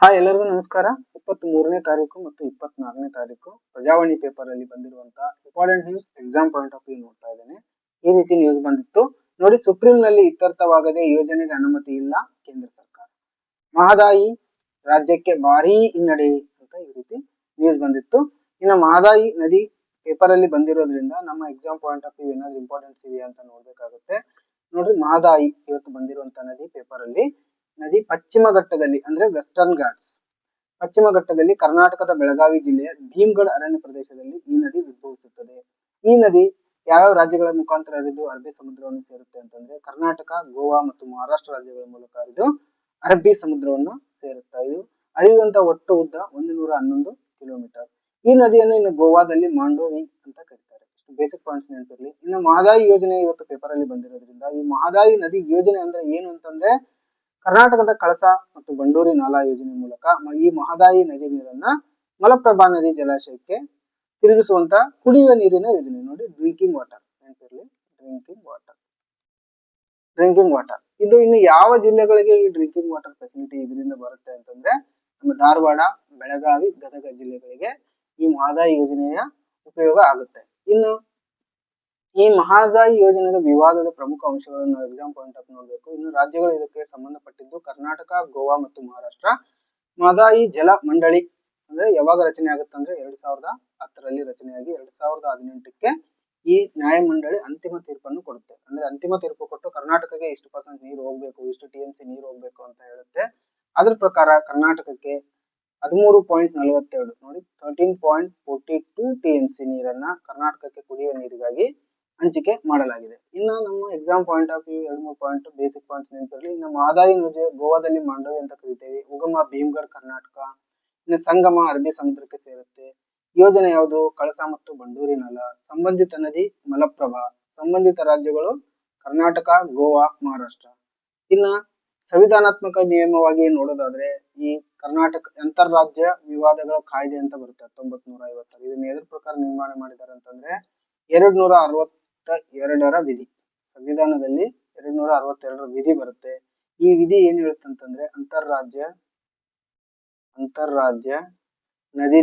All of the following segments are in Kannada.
ಹಾಯ್ ಎಲ್ಲರಿಗೂ ನಮಸ್ಕಾರ. 23ನೇ ತಾರೀಕು ಮತ್ತು 24ನೇ ತಾರೀಕು ಪ್ರಜಾವಾಣಿ ಪೇಪರ್ ಅಲ್ಲಿ ಬಂದಿರುವಂತಹ important news exam point of view ನೋಡ್ತಾ ಇದ್ದೇನೆ. ಈ ರೀತಿ ನ್ಯೂಸ್ ಬಂದಿತ್ತು ನೋಡಿ. ಸುಪ್ರೀಂ ನಲ್ಲಿ ಇತ್ಯರ್ಥವಾಗದೆ ಯೋಜನೆಗೆ ಅನುಮತಿ ಇಲ್ಲ ಕೇಂದ್ರ ಸರ್ಕಾರ. ಮಹದಾಯಿ ರಾಜ್ಯಕ್ಕೆ ಭಾರೀ ಹಿನ್ನಡೆ ಅಂತ ಈ ರೀತಿ ನ್ಯೂಸ್ ಬಂದಿತ್ತು. ಇನ್ನು ಮಹದಾಯಿ ನದಿ ಪೇಪರ್ ಅಲ್ಲಿ ಬಂದಿರೋದ್ರಿಂದ ನಮ್ಮ ಎಕ್ಸಾಮ್ ಪಾಯಿಂಟ್ ಆಫ್ ವ್ಯೂ ಏನಾದ್ರು ಇಂಪಾರ್ಟೆನ್ಸ್ ಇದೆಯಾ ಅಂತ ನೋಡ್ಬೇಕಾಗುತ್ತೆ. ನೋಡ್ರಿ, ಮಹದಾಯಿ ಇವತ್ತು ಬಂದಿರುವಂತ ನದಿ ಪೇಪರ್ ಅಲ್ಲಿ ನದಿ ಪಶ್ಚಿಮ ಘಟ್ಟದಲ್ಲಿ ಅಂದ್ರೆ ವೆಸ್ಟರ್ನ್ ಘಾಟ್ಸ್ ಪಶ್ಚಿಮ ಘಟ್ಟದಲ್ಲಿ ಕರ್ನಾಟಕದ ಬೆಳಗಾವಿ ಜಿಲ್ಲೆಯ ಭೀಮ್ಗಢ ಅರಣ್ಯ ಪ್ರದೇಶದಲ್ಲಿ ಈ ನದಿ ಉದ್ಭವಿಸುತ್ತದೆ. ಈ ನದಿ ಯಾವ್ಯಾವ ರಾಜ್ಯಗಳ ಮುಖಾಂತರ ಹರಿದು ಅರಬ್ಬಿ ಸಮುದ್ರವನ್ನು ಸೇರುತ್ತೆ ಅಂತಂದ್ರೆ ಕರ್ನಾಟಕ, ಗೋವಾ ಮತ್ತು ಮಹಾರಾಷ್ಟ್ರ ರಾಜ್ಯಗಳ ಮೂಲಕ ಹರಿದು ಅರಬ್ಬಿ ಸಮುದ್ರವನ್ನು ಸೇರುತ್ತೆ. ಇದು ಹರಿಯುವಂತ ಒಟ್ಟು ಉದ್ದ 111 ಕಿಲೋಮೀಟರ್. ಈ ನದಿಯನ್ನು ಇನ್ನು ಗೋವಾದಲ್ಲಿ ಮಾಂಡೋವಿ ಅಂತ ಕರೀತಾರೆ. ಇಷ್ಟು ಬೇಸಿಕ್ ಪಾಯಿಂಟ್ಸ್ ನೆನಪಿರ್ಲಿ. ಇನ್ನು ಮಹದಾಯಿ ಯೋಜನೆ ಇವತ್ತು ಪೇಪರ್ ಅಲ್ಲಿ ಬಂದಿರೋದ್ರಿಂದ ಈ ಮಹದಾಯಿ ನದಿ ಯೋಜನೆ ಅಂದ್ರೆ ಏನು ಅಂತಂದ್ರೆ ಕರ್ನಾಟಕದ ಕಳಸಾ ಮತ್ತು ಬಂಡೂರಿ ನಾಲಾ ಯೋಜನೆ ಮೂಲಕ ಈ ಮಹದಾಯಿ ನದಿ ನೀರನ್ನ ಮಲಪ್ರಭಾ ನದಿ ಜಲಾಶಯಕ್ಕೆ ತಿರುಗಿಸುವಂತ ಕುಡಿಯುವ ನೀರಿನ ಯೋಜನೆ. ನೋಡಿ, ಡ್ರಿಂಕಿಂಗ್ ವಾಟರ್ ನೆನಪಿರ್ಲಿ, ಡ್ರಿಂಕಿಂಗ್ ವಾಟರ್ ಇದು ಇನ್ನು ಯಾವ ಜಿಲ್ಲೆಗಳಿಗೆ ಈ ಡ್ರಿಂಕಿಂಗ್ ವಾಟರ್ ಫೆಸಿಲಿಟಿ ಇದರಿಂದ ಬರುತ್ತೆ ಅಂತಂದ್ರೆ ನಮ್ಮ ಧಾರವಾಡ, ಬೆಳಗಾವಿ, ಗದಗ ಜಿಲ್ಲೆಗಳಿಗೆ ಈ ಮಹದಾಯಿ ಯೋಜನೆಯ ಉಪಯೋಗ ಆಗುತ್ತೆ. ಇನ್ನು ಈ ಮಹದಾಯಿ ಯೋಜನೆಯ ವಿವಾದದ ಪ್ರಮುಖ ಅಂಶಗಳನ್ನು ನಾವು ಎಕ್ಸಾಮ್ ಪಾಯಿಂಟ್ ಆಫ್ ನೋಡಬೇಕು. ಇನ್ನು ರಾಜ್ಯಗಳು ಇದಕ್ಕೆ ಸಂಬಂಧಪಟ್ಟಿದ್ದು ಕರ್ನಾಟಕ, ಗೋವಾ ಮತ್ತು ಮಹಾರಾಷ್ಟ್ರ. ಮಹದಾಯಿ ಜಲ ಮಂಡಳಿ ಅಂದ್ರೆ ಯಾವಾಗ ರಚನೆ ಆಗುತ್ತೆ ಅಂದ್ರೆ 2010ರಲ್ಲಿ ರಚನೆಯಾಗಿ 2018ಕ್ಕೆ ಈ ನ್ಯಾಯ ಮಂಡಳಿ ಅಂತಿಮ ತೀರ್ಪನ್ನು ಕೊಡುತ್ತೆ. ಅಂದ್ರೆ ಅಂತಿಮ ತೀರ್ಪು ಕೊಟ್ಟು ಕರ್ನಾಟಕಕ್ಕೆ ಇಷ್ಟು % ನೀರು ಹೋಗ್ಬೇಕು, ಇಷ್ಟು TMC ನೀರು ಹೋಗ್ಬೇಕು ಅಂತ ಹೇಳುತ್ತೆ. ಅದ್ರ ಪ್ರಕಾರ ಕರ್ನಾಟಕಕ್ಕೆ 13.42 ನೋಡಿ 13.42 TMC ನೀರನ್ನ ಕರ್ನಾಟಕಕ್ಕೆ ಕುಡಿಯುವ ನೀರಿಗಾಗಿ ಹಂಚಿಕೆ ಮಾಡಲಾಗಿದೆ. ಇನ್ನು ನಮ್ಮ exam point of view 2-3 point basic points ನೆನಪಿರಲಿ. ಇನ್ನು ಮಹದಾಯಿ ನದಿ ಗೋವಾದಲ್ಲಿ ಮಾಂಡವಿ ಅಂತ ಕರಿತೇವೆ. ಉಗಮ ಭೀಮ್ಗಢ್ ಕರ್ನಾಟಕ. ಇನ್ನು ಸಂಗಮ ಅರಬ್ಬಿ ಸಮುದ್ರಕ್ಕೆ ಸೇರುತ್ತೆ. ಯೋಜನೆ ಯಾವುದು? ಕಳಸಾ ಮತ್ತು ಬಂಡೂರಿ ನಾಲಾ. ಸಂಬಂಧಿತ ನದಿ ಮಲಪ್ರಭಾ. ಸಂಬಂಧಿತ ರಾಜ್ಯಗಳು ಕರ್ನಾಟಕ, ಗೋವಾ, ಮಹಾರಾಷ್ಟ್ರ. ಇನ್ನ ಸಂವಿಧಾನಾತ್ಮಕ ನಿಯಮವಾಗಿ ನೋಡೋದಾದ್ರೆ ಈ ಕರ್ನಾಟಕ ಅಂತಾರಾಜ್ಯ ವಿವಾದಗಳ ಕಾಯ್ದೆ ಅಂತ ಬರುತ್ತೆ 1950. ಇದನ್ನ ಎದ್ರ ಪ್ರಕಾರ ನಿರ್ಮಾಣ ಮಾಡಿದ್ದಾರೆ ಅಂತಂದ್ರೆ 262ರ ವಿಧಿ. ಸಂವಿಧಾನದಲ್ಲಿ 262ರ ವಿಧಿ ಬರುತ್ತೆ. ಈ ವಿಧಿ ಏನ್ ಹೇಳುತ್ತಂತಂದ್ರೆ ಅಂತಾರಾಜ್ಯ ನದಿ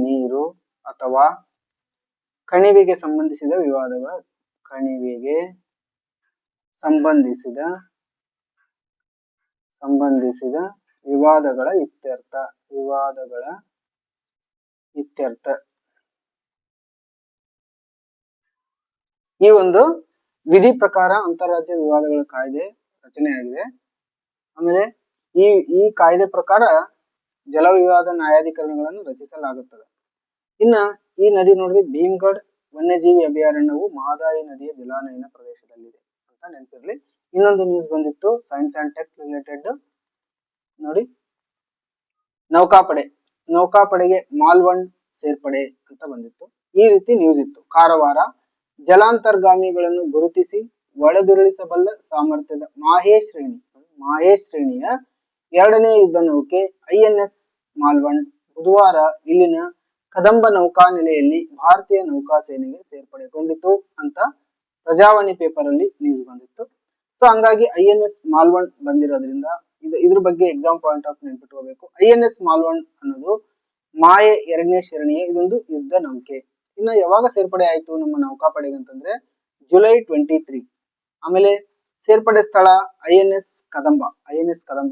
ನೀರು ಅಥವಾ ಕಣಿವೆಗೆ ಸಂಬಂಧಿಸಿದ ವಿವಾದಗಳ ಇತ್ಯರ್ಥ. ಈ ಒಂದು ವಿಧಿ ಪ್ರಕಾರ ಅಂತಾರಾಜ್ಯ ವಿವಾದಗಳ ಕಾಯ್ದೆ ರಚನೆಯಾಗಿದೆ. ಆಮೇಲೆ ಈ ಕಾಯ್ದೆ ಪ್ರಕಾರ ಜಲ ವಿವಾದ ನ್ಯಾಯಾಧಿಕರಣಗಳನ್ನು ರಚಿಸಲಾಗುತ್ತದೆ. ಇನ್ನ ಈ ನದಿ ನೋಡ್ರಿ, ಭೀಮ್ಗಢ್ ವನ್ಯಜೀವಿ ಅಭಯಾರಣ್ಯವು ಮಹದಾಯಿ ನದಿಯ ಜಲಾನಯನ ಪ್ರದೇಶದಲ್ಲಿದೆ ಅಂತ ನೆನಪಿರ್ಲಿ. ಇನ್ನೊಂದು ನ್ಯೂಸ್ ಬಂದಿತ್ತು ಸೈನ್ಸ್ ಅಂಡ್ ಟೆಕ್ ರಿಲೇಟೆಡ್. ನೋಡಿ, ನೌಕಾಪಡೆಗೆ ಮಾಲ್ವಂಡ್ ಸೇರ್ಪಡೆ ಅಂತ ಬಂದಿತ್ತು. ಈ ರೀತಿ ನ್ಯೂಸ್ ಇತ್ತು. ಕಾರವಾರ ಜಲಾಂತರ್ಗಾಮಿಗಳನ್ನು ಗುರುತಿಸಿ ಒಳದುರುಳಿಸಬಲ್ಲ ಸಾಮರ್ಥ್ಯದ ಮಾಹೇಶ್ ಶ್ರೇಣಿಯ 2ನೇ ಯುದ್ಧ ನೌಕೆ INS ಮಾಲ್ವಂಡ್ ಬುಧವಾರ ಇಲ್ಲಿನ ಕದಂಬ ನೌಕಾ ನೆಲೆಯಲ್ಲಿ ಭಾರತೀಯ ನೌಕಾ ಸೇನೆಗೆ ಸೇರ್ಪಡೆಗೊಂಡಿತು ಅಂತ ಪ್ರಜಾವಾಣಿ ಪೇಪರ್ ಅಲ್ಲಿ ನ್ಯೂಸ್ ಬಂದಿತ್ತು. ಸೊ ಹಂಗಾಗಿ INS ಮಾಲ್ವಂಡ್ ಬಂದಿರೋದ್ರಿಂದ ಇದ್ರ ಬಗ್ಗೆ ಎಕ್ಸಾಮ್ ಪಾಯಿಂಟ್ ಆಫ್ ನೆನ್ಪಿಟ್ಕೋಬೇಕು. INS ಮಾಲ್ವಂಡ್ ಅನ್ನೋದು ಮಾಯೆ 2ನೇ ಶ್ರೇಣಿಯ ಇದೊಂದು ಯುದ್ಧ ನೌಕೆ. ಇನ್ನ ಯಾವಾಗ ಸೇರ್ಪಡೆ ಆಯ್ತು ನಮ್ಮ ನೌಕಾಪಡೆಗೆ ಅಂತಂದ್ರೆ ಜುಲೈ 23. ಆಮೇಲೆ ಸೇರ್ಪಡೆ ಸ್ಥಳ INS ಕದಂಬ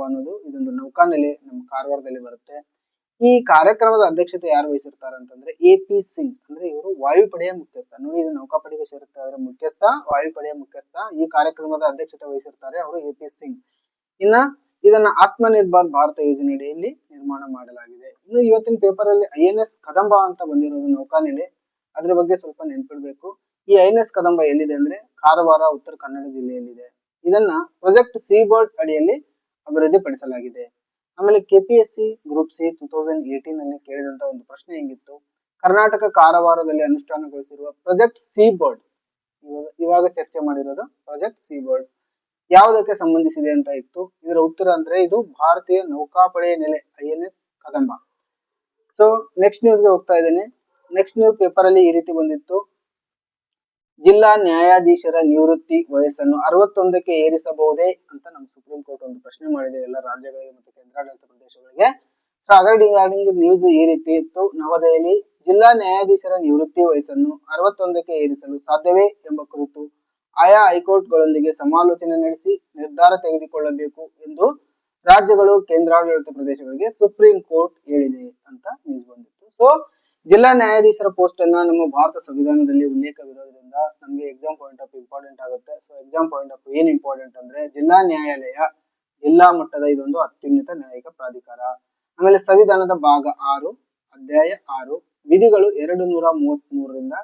ಅನ್ನೋದು ಇದೊಂದು ನೌಕಾನೆಲೆ ನಮ್ಮ ಕಾರವಾರದಲ್ಲಿ ಬರುತ್ತೆ. ಈ ಕಾರ್ಯಕ್ರಮದ ಅಧ್ಯಕ್ಷತೆ ಯಾರು ವಹಿಸಿರ್ತಾರೆ ಅಂತಂದ್ರೆ AP ಸಿಂಗ್. ಅಂದ್ರೆ ಇವರು ವಾಯುಪಡೆಯ ಮುಖ್ಯಸ್ಥ. ನೋಡಿ, ಇದು ನೌಕಾಪಡೆಗೆ ಸೇರುತ್ತೆ, ಅದರ ಮುಖ್ಯಸ್ಥ ವಾಯುಪಡೆಯ ಮುಖ್ಯಸ್ಥ. ಈ ಕಾರ್ಯಕ್ರಮದ ಅಧ್ಯಕ್ಷತೆ ವಹಿಸಿರ್ತಾರೆ ಅವರು AP ಸಿಂಗ್. ಇನ್ನ ಇದನ್ನ ಆತ್ಮನಿರ್ಭರ್ ಭಾರತ ಯೋಜನೆಯಡಿಯಲ್ಲಿ ನಿರ್ಮಾಣ ಮಾಡಲಾಗಿದೆ. ಇನ್ನು ಇವತ್ತಿನ ಪೇಪರ್ ಅಲ್ಲಿ INS ಕದಂಬ ಅಂತ ಬಂದಿರೋದು ನೌಕಾನೆಲೆ, ಅದ್ರ ಬಗ್ಗೆ ಸ್ವಲ್ಪ ನೆನ್ಪಿಡ್ಬೇಕು. ಈ INS ಕದಂಬ ಎಲ್ಲಿದೆ ಅಂದ್ರೆ ಕಾರವಾರ, ಉತ್ತರ ಕನ್ನಡ ಜಿಲ್ಲೆಯಲ್ಲಿದೆ. ಇದನ್ನ ಪ್ರಾಜೆಕ್ಟ್ ಸೀಬರ್ಡ್ ಅಡಿಯಲ್ಲಿ ಅಭಿವೃದ್ಧಿಪಡಿಸಲಾಗಿದೆ. ಆಮೇಲೆ KPSC ಗ್ರೂಪ್ C 2018 ನಲ್ಲಿ ಕೇಳಿದಂತ ಒಂದು ಪ್ರಶ್ನೆ ಹೆಂಗಿತ್ತು, ಕರ್ನಾಟಕ ಕಾರವಾರದಲ್ಲಿ ಅನುಷ್ಠಾನಗೊಳಿಸಿರುವ ಪ್ರಾಜೆಕ್ಟ್ ಸೀಬರ್ಡ್, ಇವಾಗ ಚರ್ಚೆ ಮಾಡಿರೋದು ಪ್ರಾಜೆಕ್ಟ್ ಸೀಬರ್ಡ್ ಯಾವುದಕ್ಕೆ ಸಂಬಂಧಿಸಿದೆ ಅಂತ ಇತ್ತು. ಇದರ ಉತ್ತರ ಅಂದ್ರೆ ಇದು ಭಾರತೀಯ ನೌಕಾಪಡೆಯ ನೆಲೆ INS ಕದಂಬ. ಸೊ ನೆಕ್ಸ್ಟ್ ನ್ಯೂಸ್ಗೆ ಹೋಗ್ತಾ ಇದ್ದೇನೆ. ನೆಕ್ಸ್ಟ್ ನ್ಯೂಸ್ ಪೇಪರ್ ಅಲ್ಲಿ ಈ ರೀತಿ ಬಂದಿತ್ತು. ಜಿಲ್ಲಾ ನ್ಯಾಯಾಧೀಶರ ನಿವೃತ್ತಿ ವಯಸ್ಸನ್ನು 61ಕ್ಕೆ ಏರಿಸಬಹುದೇ ಅಂತ ನಮ್ಮ ಸುಪ್ರೀಂ ಕೋರ್ಟ್ ಒಂದು ಪ್ರಶ್ನೆ ಮಾಡಿದೆ ಎಲ್ಲ ರಾಜ್ಯಗಳಿಗೆ ಮತ್ತು ಕೇಂದ್ರಾಡಳಿತ ಪ್ರದೇಶಗಳಿಗೆ. ಅದರ್ ರಿಗಾರ್ಡಿಂಗ್ ನ್ಯೂಸ್ ಈ ರೀತಿ ಇತ್ತು. ನವದೆಹಲಿ ಜಿಲ್ಲಾ ನ್ಯಾಯಾಧೀಶರ ನಿವೃತ್ತಿ ವಯಸ್ಸನ್ನು 61ಕ್ಕೆ ಏರಿಸಲು ಸಾಧ್ಯವೇ ಎಂಬ ಕುರಿತು ಆಯಾ ಹೈಕೋರ್ಟ್ಗಳೊಂದಿಗೆ ಸಮಾಲೋಚನೆ ನಡೆಸಿ ನಿರ್ಧಾರ ತೆಗೆದುಕೊಳ್ಳಬೇಕು ಎಂದು ರಾಜ್ಯಗಳು ಕೇಂದ್ರಾಡಳಿತ ಪ್ರದೇಶಗಳಿಗೆ ಸುಪ್ರೀಂ ಕೋರ್ಟ್ ಹೇಳಿದೆ ಅಂತ ನ್ಯೂಸ್ ಬಂದಿತ್ತು. ಸೊ ಜಿಲ್ಲಾ ನ್ಯಾಯಾಧೀಶರ ಪೋಸ್ಟ್ ಅನ್ನ ನಮ್ಮ ಭಾರತ ಸಂವಿಧಾನದಲ್ಲಿ ಉಲ್ಲೇಖವಿರೋದ್ರಿಂದ ನಮಗೆ ಎಕ್ಸಾಮ್ ಪಾಯಿಂಟ್ ಆಫ್ ಇಂಪಾರ್ಟೆಂಟ್ ಆಗುತ್ತೆ. ಸೊ ಎಕ್ಸಾಮ್ ಪಾಯಿಂಟ್ ಆಫ್ ಏನ್ ಇಂಪಾರ್ಟೆಂಟ್ ಅಂದ್ರೆ ಜಿಲ್ಲಾ ನ್ಯಾಯಾಲಯ ಜಿಲ್ಲಾ ಮಟ್ಟದ ಇದೊಂದು ಅತ್ಯುನ್ನತ ನ್ಯಾಯಿಕ ಪ್ರಾಧಿಕಾರ. ಆಮೇಲೆ ಸಂವಿಧಾನದ ಭಾಗ 6 ಅಧ್ಯಾಯ 6 ವಿಧಿಗಳು 233ರಿಂದ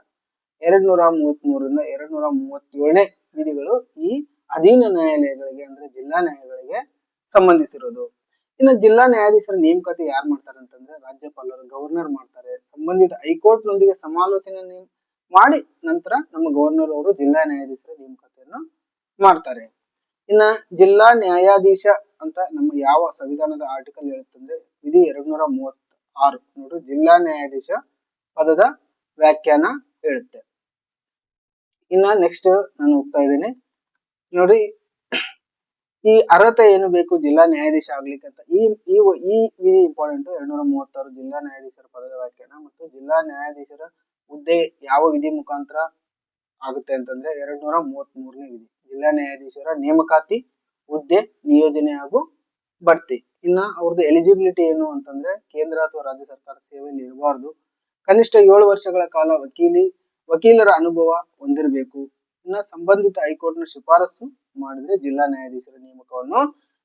237ನೇ ವಿಧಿಗಳು ಈ ಅಧೀನ ನ್ಯಾಯಾಲಯಗಳಿಗೆ ಅಂದ್ರೆ ಜಿಲ್ಲಾ ನ್ಯಾಯಾಲಯಗಳಿಗೆ ಸಂಬಂಧಿಸಿರೋದು. ಇನ್ನು ಜಿಲ್ಲಾ ನ್ಯಾಯಾಧೀಶರ ನೇಮಕಾತಿ ಯಾರು ಮಾಡ್ತಾರೆ ಅಂತಂದ್ರೆ ರಾಜ್ಯಪಾಲರು, ಗವರ್ನರ್ ಮಾಡ್ತಾರೆ. ಸಂಬಂಧಿತ ಹೈಕೋರ್ಟ್ ನೊಂದಿಗೆ ಸಮಾಲೋಚನೆ ಮಾಡಿ ನಂತರ ನಮ್ಮ ಗವರ್ನರ್ ಅವರು ಜಿಲ್ಲಾ ನ್ಯಾಯಾಧೀಶರ ನೇಮಕಾತಿಯನ್ನು ಮಾಡ್ತಾರೆ. ಇನ್ನ ಜಿಲ್ಲಾ ನ್ಯಾಯಾಧೀಶ ಅಂತ ನಮ್ಮ ಯಾವ ಸಂವಿಧಾನದ ಆರ್ಟಿಕಲ್ ಹೇಳುತ್ತಂದ್ರೆ ವಿಧಿ 236 ನೋಡ್ರಿ, ಜಿಲ್ಲಾ ನ್ಯಾಯಾಧೀಶ ಪದದ ವ್ಯಾಖ್ಯಾನ ಹೇಳುತ್ತೆ. ಇನ್ನ ನೆಕ್ಸ್ಟ್ ನಾನು ಹೋಗ್ತಾ ಇದ್ದೇನೆ ನೋಡಿ, ಈ ಅರ್ಹತೆ ಏನು ಬೇಕು ಜಿಲ್ಲಾ ನ್ಯಾಯಾಧೀಶ ಆಗ್ಲಿಕ್ಕೆ ಅಂತ. ಈ ವಿಧಿ ಇಂಪಾರ್ಟೆಂಟ್. 236 ಜಿಲ್ಲಾ ನ್ಯಾಯಾಧೀಶರ ಪದದ ವ್ಯಾಖ್ಯಾನ ಮತ್ತು ಜಿಲ್ಲಾ ನ್ಯಾಯಾಧೀಶರ ಹುದ್ದೆ ಯಾವ ವಿಧಿ ಮುಖಾಂತರ ಆಗುತ್ತೆ ಅಂತಂದ್ರೆ 233ನೇ ವಿಧಿ, ಜಿಲ್ಲಾ ನ್ಯಾಯಾಧೀಶರ ನೇಮಕಾತಿ, ಹುದ್ದೆ, ನಿಯೋಜನೆ ಹಾಗೂ ಬಡ್ತಿ. ಇನ್ನ ಅವ್ರದ್ದು ಎಲಿಜಿಬಿಲಿಟಿ ಏನು ಅಂತಂದ್ರೆ ಕೇಂದ್ರ ಅಥವಾ ರಾಜ್ಯ ಸರ್ಕಾರ ಸೇವೆಯಲ್ಲಿ ಇರಬಾರ್ದು, ಕನಿಷ್ಠ 7 ವರ್ಷಗಳ ಕಾಲ ವಕೀಲರ ಅನುಭವ ಹೊಂದಿರಬೇಕು. ಇನ್ನ ಸಂಬಂಧಿತ ಹೈಕೋರ್ಟ್ ನ ಶಿಫಾರಸು ಮಾಡಿದ್ರೆ ಜಿಲ್ಲಾ ನ್ಯಾಯಾಧೀಶರ ನೇಮಕವನ್ನು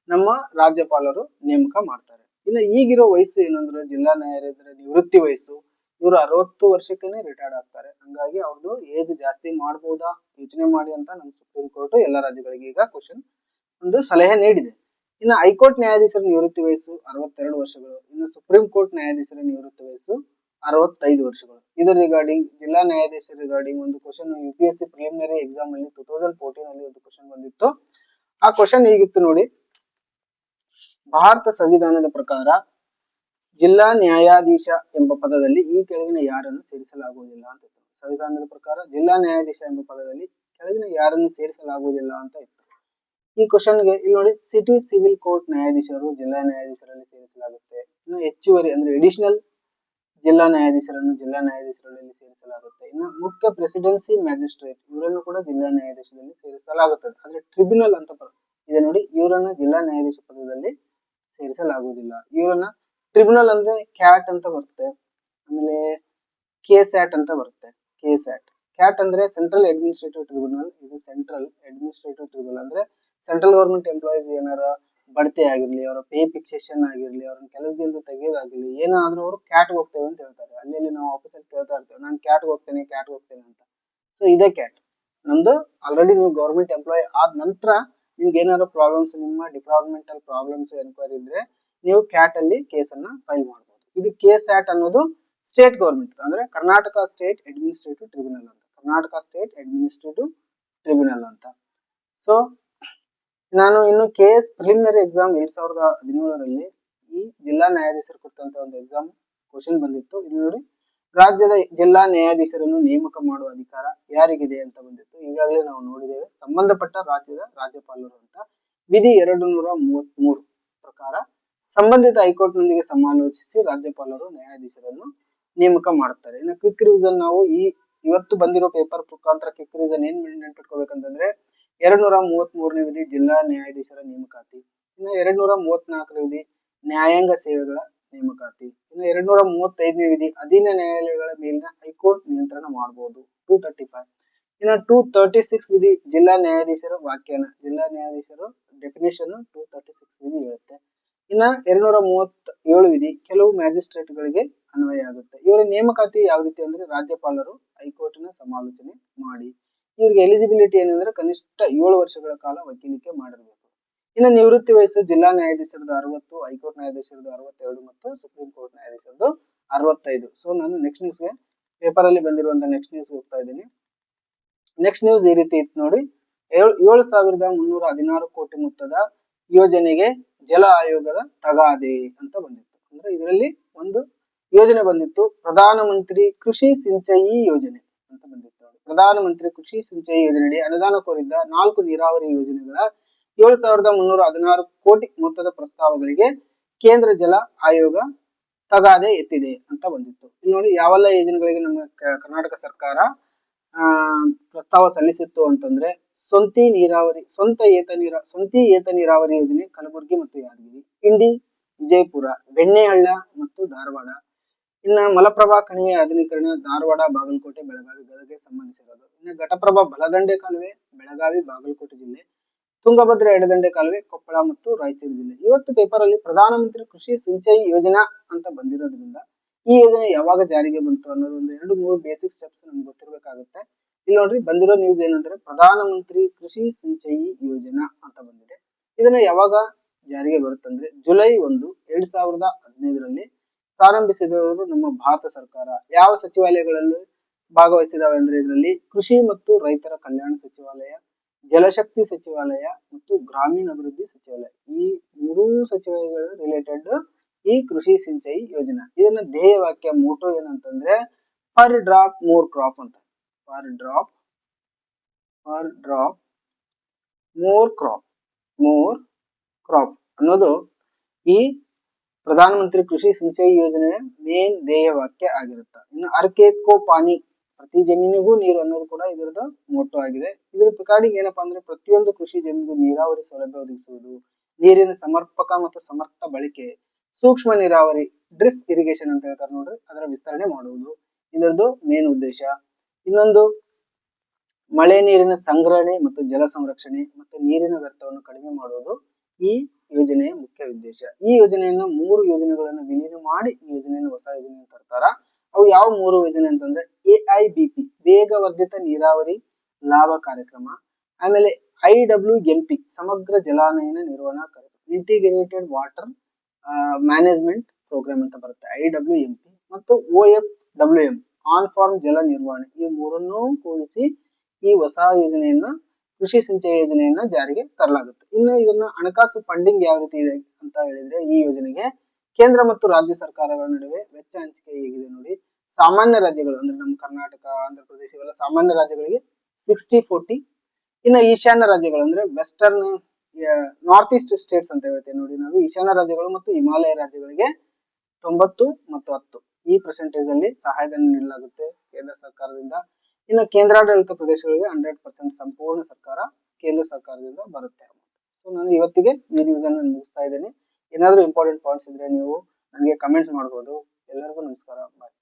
ನಮ್ಮ ರಾಜ್ಯಪಾಲರು ನೇಮಕ ಮಾಡ್ತಾರೆ. ಇನ್ನು ಈಗಿರೋ ವಯಸ್ಸು ಏನಂದ್ರೆ ಜಿಲ್ಲಾ ನ್ಯಾಯಾಧೀಶರ ನಿವೃತ್ತಿ ವಯಸ್ಸು ಇವರು 60 ವರ್ಷಕ್ಕೇನೆ ರಿಟೈರ್ಡ್ ಆಗ್ತಾರೆ. ಹಂಗಾಗಿ ಅವ್ರದ್ದು ಏಜ್ ಜಾಸ್ತಿ ಮಾಡಬಹುದಾ ಯೋಚನೆ ಮಾಡಿ ಅಂತ ನಮ್ಮ ಸುಪ್ರೀಂ ಕೋರ್ಟ್ ಎಲ್ಲ ರಾಜ್ಯಗಳಿಗೆ ಈಗ ಒಂದು ಸಲಹೆ ನೀಡಿದೆ. ಇನ್ನು ಹೈಕೋರ್ಟ್ ನ್ಯಾಯಾಧೀಶರ ನಿವೃತ್ತಿ ವಯಸ್ಸು 62 ವರ್ಷಗಳು, ಇನ್ನು ಸುಪ್ರೀಂ ಕೋರ್ಟ್ ನ್ಯಾಯಾಧೀಶರ ನಿವೃತ್ತಿ ವಯಸ್ಸು 65 ವರ್ಷಗಳು. ಇದರ ರಿಗಾರ್ಡಿಂಗ್ ಜಿಲ್ಲಾ ನ್ಯಾಯಾಧೀಶರ ರಿಗಾರ್ಡಿಂಗ್ ಒಂದು ಕ್ವಶನ್ UPSC ಪ್ರಿಲಿಮಿನರಿ ಎಕ್ಸಾಮ್ ಅಲ್ಲಿ 2014 ಅಲ್ಲಿ ಒಂದು ಕ್ವಶನ್ ಬಂದಿತ್ತು. ಆ ಕ್ವಶನ್ ಹೀಗಿತ್ತು ನೋಡಿ, ಭಾರತ ಸಂವಿಧಾನದ ಪ್ರಕಾರ ಜಿಲ್ಲಾ ನ್ಯಾಯಾಧೀಶ ಎಂಬ ಪದದಲ್ಲಿ ಈ ಕೆಳಗಿನ ಯಾರನ್ನು ಸೇರಿಸಲಾಗುವುದಿಲ್ಲ ಅಂತ ಇತ್ತು. ಸಂವಿಧಾನದ ಪ್ರಕಾರ ಜಿಲ್ಲಾ ನ್ಯಾಯಾಧೀಶ ಎಂಬ ಪದದಲ್ಲಿ ಕೆಳಗಿನ ಯಾರನ್ನು ಸೇರಿಸಲಾಗುವುದಿಲ್ಲ ಅಂತ ಇತ್ತು. ಈ ಕ್ವಶನ್ಗೆ ಇಲ್ಲಿ ನೋಡಿ, ಸಿಟಿ ಸಿವಿಲ್ ಕೋರ್ಟ್ ನ್ಯಾಯಾಧೀಶರು ಜಿಲ್ಲಾ ನ್ಯಾಯಾಧೀಶರಲ್ಲಿ ಸೇರಿಸಲಾಗುತ್ತೆ. ಇನ್ನು ಹೆಚ್ಚುವರಿ ಅಂದ್ರೆ ಅಡಿಷನಲ್ ಜಿಲ್ಲಾ ನ್ಯಾಯಾಧೀಶರನ್ನು ಜಿಲ್ಲಾ ನ್ಯಾಯಾಧೀಶರಲ್ಲಿ ಸೇರಿಸಲಾಗುತ್ತೆ. ಇನ್ನು ಮುಖ್ಯ ಪ್ರೆಸಿಡೆನ್ಸಿ ಮ್ಯಾಜಿಸ್ಟ್ರೇಟ್ ಇವರನ್ನು ಕೂಡ ಜಿಲ್ಲಾ ನ್ಯಾಯಾಧೀಶದಲ್ಲಿ ಸೇರಿಸಲಾಗುತ್ತದೆ. ಅಂದ್ರೆ ಟ್ರಿಬ್ಯುನಲ್ ಅಂತ ಇದೆ ನೋಡಿ, ಇವರನ್ನ ಜಿಲ್ಲಾ ನ್ಯಾಯಾಧೀಶ ಪದದಲ್ಲಿ ಸೇರಿಸಲಾಗುವುದಿಲ್ಲ. ಇವರನ್ನ ಟ್ರಿಬ್ಯುನಲ್ ಅಂದ್ರೆ ಕ್ಯಾಟ್ ಅಂತ ಬರುತ್ತೆ, ಆಮೇಲೆ KSAT ಅಂತ ಬರುತ್ತೆ. ಕ್ಯಾಟ್ ಅಂದ್ರೆ ಸೆಂಟ್ರಲ್ ಅಡ್ಮಿನಿಸ್ಟ್ರೇಟಿವ್ ಟ್ರಿಬ್ಯುನಲ್. ಇದು ಸೆಂಟ್ರಲ್ ಅಡ್ಮಿನಿಸ್ಟ್ರೇಟಿವ್ ಟ್ರಿಬ್ಯುನಲ್ ಅಂದ್ರೆ ಸೆಂಟ್ರಲ್ ಗವರ್ಮೆಂಟ್ ಎಂಪ್ಲಾಯೀಸ್ ಏನಾರ ಬಡ್ತಿ ಆಗಿರ್ಲಿ, ಅವರ ಪೇ ಫಿಕ್ಸೇಷನ್ ಆಗಿರ್ಲಿ, ಅವ್ರನ್ನ ಕೆಲಸದಿಂದ ತೆಗೆಯೋದಾಗಿರ್ಲಿ, ಏನಾದ್ರೂ ಅವರು ಕ್ಯಾಟ್ ಹೋಗ್ತೇವೆ ಅಂತ ಹೇಳ್ತಾರೆ. ಅಲ್ಲಿ ನಾವು ಆಫೀಸಲ್ಲಿ ಕೇಳ್ತಾ ಇರ್ತೇವೆ, ನಾನು ಕ್ಯಾಟ್ ಹೋಗ್ತೇನೆ ಅಂತ. ಸೊ ಇದೇ ಕ್ಯಾಟ್ ನಮ್ದು. ಆಲ್ರೆಡಿ ನೀವು ಗವರ್ಮೆಂಟ್ ಎಂಪ್ಲಾಯ್ ಆದ ನಂತರ ನಿಮ್ಗೆ ಏನಾದ್ರು ಪ್ರಾಬ್ಲಮ್ಸ್, ನಿಮ್ಮ ಡಿಪಾರ್ಟ್ಮೆಂಟಲ್ ಪ್ರಾಬ್ಲಮ್ಸ್ ಎನ್ಕ್ವೈರಿ ಇದ್ರೆ ನೀವು ಕ್ಯಾಟ್ ಅಲ್ಲಿ ಕೇಸನ್ನ ಫೈಲ್ ಮಾಡಬಹುದು. ಇದು KSAT ಅನ್ನೋದು ಸ್ಟೇಟ್ ಗವರ್ಮೆಂಟ್ ಅಂದ್ರೆ ಕರ್ನಾಟಕ ಸ್ಟೇಟ್ ಅಡ್ಮಿನಿಸ್ಟ್ರೇಟಿವ್ ಟ್ರಿಬ್ಯುನಲ್ ಅಂತ. ಸೊ ನಾನು ಇನ್ನು KS ಪ್ರಿಲಿಮಿನರಿ ಎಕ್ಸಾಮ್ 2017ರಲ್ಲಿ ಈ ಜಿಲ್ಲಾ ನ್ಯಾಯಾಧೀಶರ ಕುರಿತಂತ ಒಂದು ಎಕ್ಸಾಮ್ ಕ್ವಶನ್ ಬಂದಿತ್ತು. ಇಲ್ಲಿ ನೋಡಿ, ರಾಜ್ಯದ ಜಿಲ್ಲಾ ನ್ಯಾಯಾಧೀಶರನ್ನು ನೇಮಕ ಮಾಡುವ ಅಧಿಕಾರ ಯಾರಿಗಿದೆ ಅಂತ ಬಂದಿತ್ತು. ಈಗಾಗಲೇ ನಾವು ನೋಡಿದ್ದೇವೆ, ಸಂಬಂಧಪಟ್ಟ ರಾಜ್ಯದ ರಾಜ್ಯಪಾಲರು ಅಂತ. ವಿಧಿ 233 ಪ್ರಕಾರ ಸಂಬಂಧಿತ ಹೈಕೋರ್ಟ್ ನೊಂದಿಗೆ ಸಮಾಲೋಚಿಸಿ ರಾಜ್ಯಪಾಲರು ನ್ಯಾಯಾಧೀಶರನ್ನು ನೇಮಕ ಮಾಡುತ್ತಾರೆ. ಇನ್ನು ಕ್ವಿಕ್ ರಿವಿಷನ್ ನಾವು ಇವತ್ತು ಬಂದಿರೋ ಪೇಪರ್ ಮುಖಾಂತರ ಕ್ವಿಕ್ ರಿವಿಷನ್ ಏನ್ ನೆನ್ಪಿಟ್ಕೋಬೇಕಂತಂದ್ರೆ 233ನೇ ವಿಧಿ ಜಿಲ್ಲಾ ನ್ಯಾಯಾಧೀಶರ ನೇಮಕಾತಿ, ಇನ್ನು 234ನೇ ವಿಧಿ ನ್ಯಾಯಾಂಗ ಸೇವೆಗಳ ನೇಮಕಾತಿ, ಇನ್ನು 235ನೇ ವಿಧಿ ಅಧೀನ ನ್ಯಾಯಾಲಯಗಳ ಮೇಲಿನ ಹೈಕೋರ್ಟ್ ನಿಯಂತ್ರಣ ಮಾಡಬಹುದು 235. ಇನ್ನು 236 ವಿಧಿ ಜಿಲ್ಲಾ ನ್ಯಾಯಾಧೀಶರ ವ್ಯಾಖ್ಯಾನ, ಜಿಲ್ಲಾ ನ್ಯಾಯಾಧೀಶರು ಡೆಫಿನೇಷನ್ 236 ವಿಧಿ ಹೇಳುತ್ತೆ. ಇನ್ನ 237 ವಿಧಿ ಕೆಲವು ಮ್ಯಾಜಿಸ್ಟ್ರೇಟ್ ಗಳಿಗೆ ಅನ್ವಯ ಆಗುತ್ತೆ. ಇವರ ನೇಮಕಾತಿ ಯಾವ ರೀತಿ ಅಂದ್ರೆ ರಾಜ್ಯಪಾಲರು ಹೈಕೋರ್ಟಿನ ಸಮಾಲೋಚನೆ ಮಾಡಿ. ಇವ್ರಿಗೆ ಎಲಿಜಿಬಿಲಿಟಿ ಏನಂದ್ರೆ ಕನಿಷ್ಠ 7 ವರ್ಷಗಳ ಕಾಲ ವಕೀಲಿಕೆ ಮಾಡಿರಬೇಕು. ಇನ್ನು ನಿವೃತ್ತಿ ವಯಸ್ಸು ಜಿಲ್ಲಾ ನ್ಯಾಯಾಧೀಶರದ್ದು 60, ಹೈಕೋರ್ಟ್ ನ್ಯಾಯಾಧೀಶರದ್ದು 62 ಮತ್ತು ಸುಪ್ರೀಂ ಕೋರ್ಟ್ ನ್ಯಾಯಾಧೀಶರದ್ದು 65. ಸೊ ನಾನು ನೆಕ್ಸ್ಟ್ ನ್ಯೂಸ್ಗೆ ಪೇಪರ್ ಅಲ್ಲಿ ಬಂದಿರುವಂತ ನೆಕ್ಸ್ಟ್ ನ್ಯೂಸ್ ಹೋಗ್ತಾ ಇದ್ದೀನಿ. ನೆಕ್ಸ್ಟ್ ನ್ಯೂಸ್ ಈ ರೀತಿ ಇತ್ತು ನೋಡಿ, 7,316 ಕೋಟಿ ಮೊತ್ತದ ಯೋಜನೆಗೆ ಜಲ ಆಯೋಗದ ತಗಾದೆ ಅಂತ ಬಂದಿತ್ತು. ಅಂದ್ರೆ ಇದರಲ್ಲಿ ಒಂದು ಯೋಜನೆ ಬಂದಿತ್ತು, ಪ್ರಧಾನ ಮಂತ್ರಿ ಕೃಷಿ ಸಿಂಚಯಿ ಯೋಜನೆ ಅಂತ ಬಂದಿತ್ತು. ಪ್ರಧಾನಮಂತ್ರಿ ಕೃಷಿ ಸಿಂಚಾಯಿ ಯೋಜನೆಯಡಿ ಅನುದಾನ ಕೋರಿದ್ದ 4 ನೀರಾವರಿ ಯೋಜನೆಗಳ 7,316 ಕೋಟಿ ಮೊತ್ತದ ಪ್ರಸ್ತಾವಗಳಿಗೆ ಕೇಂದ್ರ ಜಲ ಆಯೋಗ ತಗಾದೆ ಎತ್ತಿದೆ ಅಂತ ಬಂದಿತ್ತು. ಇಲ್ಲಿ ನೋಡಿ ಯಾವೆಲ್ಲ ಯೋಜನೆಗಳಿಗೆ ನಮ್ಮ ಕರ್ನಾಟಕ ಸರ್ಕಾರ ಪ್ರಸ್ತಾವ ಸಲ್ಲಿಸಿತ್ತು ಅಂತಂದ್ರೆ ಸ್ವಂತಿ ಏತ ನೀರಾವರಿ ಯೋಜನೆ ಕಲಬುರಗಿ ಮತ್ತು ಯಾದಗಿರಿ, ಇಂಡಿ ವಿಜಯಪುರ, ಬೆಣ್ಣೆಹಳ್ಳ ಮತ್ತು ಧಾರವಾಡ. ಇನ್ನ ಮಲಪ್ರಭಾ ಕಣಿವೆ ಆಧುನೀಕರಣ ಧಾರವಾಡ, ಬಾಗಲಕೋಟೆ, ಬೆಳಗಾವಿ, ಗದಗೆ ಸಂಬಂಧಿಸಿರೋದು. ಇನ್ನು ಘಟಪ್ರಭಾ ಬಲದಂಡೆ ಕಾಲುವೆ ಬೆಳಗಾವಿ, ಬಾಗಲಕೋಟೆ ಜಿಲ್ಲೆ, ತುಂಗಭದ್ರಾ ಎಡದಂಡೆ ಕಾಲುವೆ ಕೊಪ್ಪಳ ಮತ್ತು ರಾಯಚೂರು ಜಿಲ್ಲೆ. ಇವತ್ತು ಪೇಪರ್ ಅಲ್ಲಿ ಪ್ರಧಾನಮಂತ್ರಿ ಕೃಷಿ ಸಿಂಚಾಯಿ ಯೋಜನಾ ಅಂತ ಬಂದಿರೋದ್ರಿಂದ ಈ ಯೋಜನೆ ಯಾವಾಗ ಜಾರಿಗೆ ಬಂತು ಅನ್ನೋದು ಒಂದು 2-3 ಬೇಸಿಕ್ ಸ್ಟೆಪ್ಸ್ ನಮ್ಗೆ ಗೊತ್ತಿರಬೇಕಾಗುತ್ತೆ. ಇಲ್ಲಿ ನೋಡ್ರಿ ಬಂದಿರೋ ನ್ಯೂಸ್ ಏನಂದ್ರೆ ಪ್ರಧಾನಮಂತ್ರಿ ಕೃಷಿ ಸಿಂಚಾಯಿ ಯೋಜನಾ ಅಂತ ಬಂದಿದೆ. ಇದನ್ನ ಯಾವಾಗ ಜಾರಿಗೆ ಬರುತ್ತಂದ್ರೆ ಜುಲೈ 1, 2015ರಲ್ಲಿ ಪ್ರಾರಂಭಿಸಿದವರು ನಮ್ಮ ಭಾರತ ಸರ್ಕಾರ. ಯಾವ ಸಚಿವಾಲಯಗಳಲ್ಲಿ ಭಾಗವಹಿಸಿದಾವೆ ಅಂದ್ರೆ ಇದರಲ್ಲಿ ಕೃಷಿ ಮತ್ತು ರೈತರ ಕಲ್ಯಾಣ ಸಚಿವಾಲಯ, ಜಲಶಕ್ತಿ ಸಚಿವಾಲಯ ಮತ್ತು ಗ್ರಾಮೀಣಾಭಿವೃದ್ಧಿ ಸಚಿವಾಲಯ. ಈ 3 ಸಚಿವಾಲಯಗಳು ರಿಲೇಟೆಡ್ ಈ ಕೃಷಿ ಸಿಂಚಾಯಿ ಯೋಜನಾ. ಇದನ್ನ ಧ್ಯೇಯ ವಾಕ್ಯ ಮೋಟೋ ಏನಂತಂದ್ರೆ ಪರ್ ಡ್ರಾಪ್ ಮೋರ್ ಕ್ರಾಪ್ ಅಂತ. ಪರ್ ಡ್ರಾಪ್ ಮೋರ್ ಕ್ರಾಪ್ ಅನ್ನೋದು ಈ ಪ್ರಧಾನಮಂತ್ರಿ ಕೃಷಿ ಸಿಂಚಾಯಿ ಯೋಜನೆಯ ಮೇನ್ ಧ್ಯೇಯ ವಾಕ್ಯ ಆಗಿರುತ್ತೆ. ಇನ್ನು ಅರ್ಕೇತ್ಕೋ ಪಾನಿ, ಪ್ರತಿ ಜಮೀನಿಗೂ ನೀರು ಅನ್ನೋದು ಕೂಡ ಇದರದ ಮೋಟೋ ಆಗಿದೆ. ಇದರ ರಿಗಾರ್ಡಿಂಗ್ ಏನಪ್ಪಾ ಅಂದ್ರೆ ಪ್ರತಿಯೊಂದು ಕೃಷಿ ಜಮೀನಿಗೂ ನೀರಾವರಿ ಸೌಲಭ್ಯ ಒದಗಿಸುವುದು, ನೀರಿನ ಸಮರ್ಪಕ ಮತ್ತು ಸಮರ್ಥ ಬಳಕೆ, ಸೂಕ್ಷ್ಮ ನೀರಾವರಿ ಡ್ರಿಪ್ ಇರಿಗೇಷನ್ ಅಂತ ಹೇಳ್ತಾರೆ ನೋಡ್ರಿ, ಅದರ ವಿಸ್ತರಣೆ ಮಾಡುವುದು ಇದರದ್ದು ಮೇನ್ ಉದ್ದೇಶ. ಇನ್ನೊಂದು ಮಳೆ ನೀರಿನ ಸಂಗ್ರಹಣೆ ಮತ್ತು ಜಲ ಸಂರಕ್ಷಣೆ ಮತ್ತು ನೀರಿನ ವ್ಯರ್ಥವನ್ನು ಕಡಿಮೆ ಮಾಡುವುದು ಈ ಯೋಜನೆಯ ಮುಖ್ಯ ಉದ್ದೇಶ. ಈ ಯೋಜನೆಯನ್ನ 3 ಯೋಜನೆಗಳನ್ನು ವಿಲೀನ ಮಾಡಿ ಈ ಯೋಜನೆಯನ್ನು ಹೊಸ ಯೋಜನೆಯನ್ನು ತರ್ತಾರ. ಅವು ಯಾವ 3 ಯೋಜನೆ ಅಂತಂದ್ರೆ AIBP ವೇಗವರ್ಧಿತ ನೀರಾವರಿ ಲಾಭ ಕಾರ್ಯಕ್ರಮ, ಆಮೇಲೆ IWMP ಸಮಗ್ರ ಜಲಾನಯನ ನಿರ್ವಹಣಾ ಕಾರ್ಯಕ್ರಮ, ಇಂಟಿಗ್ರೇಟೆಡ್ ವಾಟರ್ ಮ್ಯಾನೇಜ್ಮೆಂಟ್ ಪ್ರೋಗ್ರಾಮ್ ಅಂತ ಬರುತ್ತೆ IWMP, ಮತ್ತು OFWM ಆನ್ ಫಾರ್ಮ್ ಜಲ ನಿರ್ವಹಣೆ. ಈ 3ನ್ನೂ ಕೂಡಿಸಿ ಈ ಹೊಸ ಯೋಜನೆಯನ್ನ ಕೃಷಿ ಸಿಂಚಾಯಿ ಯೋಜನೆಯನ್ನ ಜಾರಿಗೆ ತರಲಾಗುತ್ತೆ. ಇನ್ನು ಇದನ್ನ ಹಣಕಾಸು ಫಂಡಿಂಗ್ ಯಾವ ರೀತಿ ಇದೆ ಅಂತ ಹೇಳಿದ್ರೆ ಈ ಯೋಜನೆಗೆ ಕೇಂದ್ರ ಮತ್ತು ರಾಜ್ಯ ಸರ್ಕಾರಗಳ ನಡುವೆ ವೆಚ್ಚ ಹಂಚಿಕೆ ಹೇಗಿದೆ ನೋಡಿ. ಸಾಮಾನ್ಯ ರಾಜ್ಯಗಳು ಅಂದ್ರೆ ನಮ್ಮ ಕರ್ನಾಟಕ, ಆಂಧ್ರ ಪ್ರದೇಶ ಇವೆಲ್ಲ ಸಾಮಾನ್ಯ ರಾಜ್ಯಗಳಿಗೆ 60-40. ಇನ್ನು ಈಶಾನ್ಯ ರಾಜ್ಯಗಳು ಅಂದ್ರೆ ವೆಸ್ಟರ್ನ್ ನಾರ್ತ್ ಈಸ್ಟ್ ಸ್ಟೇಟ್ಸ್ ಅಂತ ಹೇಳ್ತೇವೆ ನೋಡಿ ನಾವು. ಈಶಾನ್ಯ ರಾಜ್ಯಗಳು ಮತ್ತು ಹಿಮಾಲಯ ರಾಜ್ಯಗಳಿಗೆ 90 ಮತ್ತು 10 ಈ ಪರ್ಸೆಂಟೇಜ್ ಅಲ್ಲಿ ಸಹಾಯಧನ ನೀಡಲಾಗುತ್ತೆ ಕೇಂದ್ರ ಸರ್ಕಾರದಿಂದ. ಇನ್ನು ಕೇಂದ್ರಾಡಳಿತ ಪ್ರದೇಶಗಳಿಗೆ 100% ಸಂಪೂರ್ಣ ಸರ್ಕಾರ ಕೇಂದ್ರ ಸರ್ಕಾರದಿಂದ ಬರುತ್ತೆ. ಸೊ ನಾನು ಇವತ್ತಿಗೆ ಈ ನ್ಯೂಸ್ ಅನ್ನು ಮುಗಿಸ್ತಾ ಇದ್ದೇನೆ. ಏನಾದ್ರೂ ಇಂಪಾರ್ಟೆಂಟ್ ಪಾಯಿಂಟ್ಸ್ ಇದ್ರೆ ನೀವು ನನಗೆ ಕಮೆಂಟ್ ಮಾಡಬಹುದು. ಎಲ್ಲರಿಗೂ ನಮಸ್ಕಾರ, ಬಾಯ್.